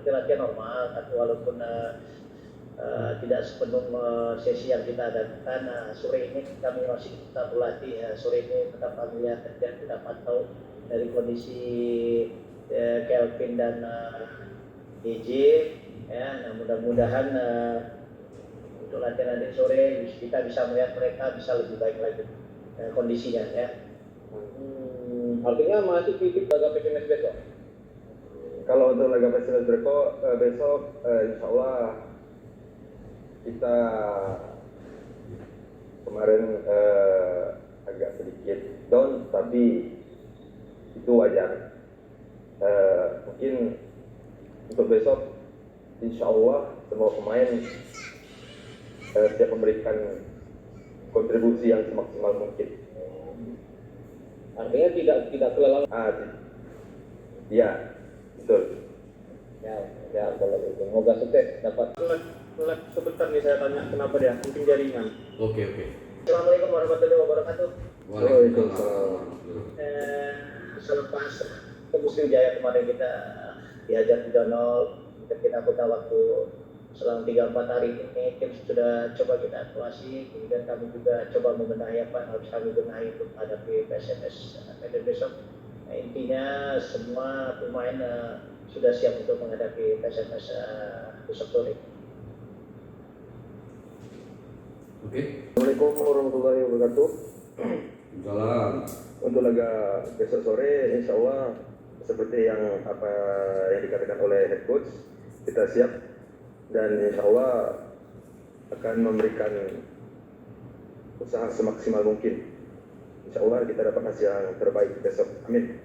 seperti latihan normal, tapi walaupun tidak sepenuh sesi yang kita adakan. Sore ini kami masih tetap berlatih. Sore ini tetap kami lihat dan kita pantau dari kondisi Kelvin dan DJ. Ya, nah mudah-mudahan untuk latihan nanti sore kita bisa melihat mereka bisa lebih baik lagi kondisinya ya. Artinya masih titik laga PSMS besok? Kalau untuk laga PSMS besok, insya Allah kita kemarin agak sedikit down, tapi itu wajar. Mungkin untuk besok, insya Allah semua pemain siap memberikan kontribusi yang semaksimal mungkin. Artinya tidak kelelahan. Iya, betul. Ya kalau itu. Semoga sukses dapat. Sebentar nih saya tanya, kenapa dia? Mungkin jaringan. Oke. Assalamualaikum warahmatullahi wabarakatuh. Waalaikumsalam. Selepas ke Muslim Jaya kemarin kita diajar 3-0, kita punya waktu selang 3-4 hari ini tim sudah coba kita evaluasi, kemudian kami juga coba membenahi apa yang harus kami benahi untuk menghadapi PSMS besok. Nah, intinya semua pemain sudah siap untuk menghadapi PSMS besok sore. Oke. Assalamualaikum warahmatullahi wabarakatuh. Salam. Untuk laga besok sore, insya Allah seperti yang apa yang dikatakan oleh head coach, kita siap dan insya Allah akan memberikan usaha semaksimal mungkin. Insya Allah kita dapat hasil yang terbaik besok. Amin.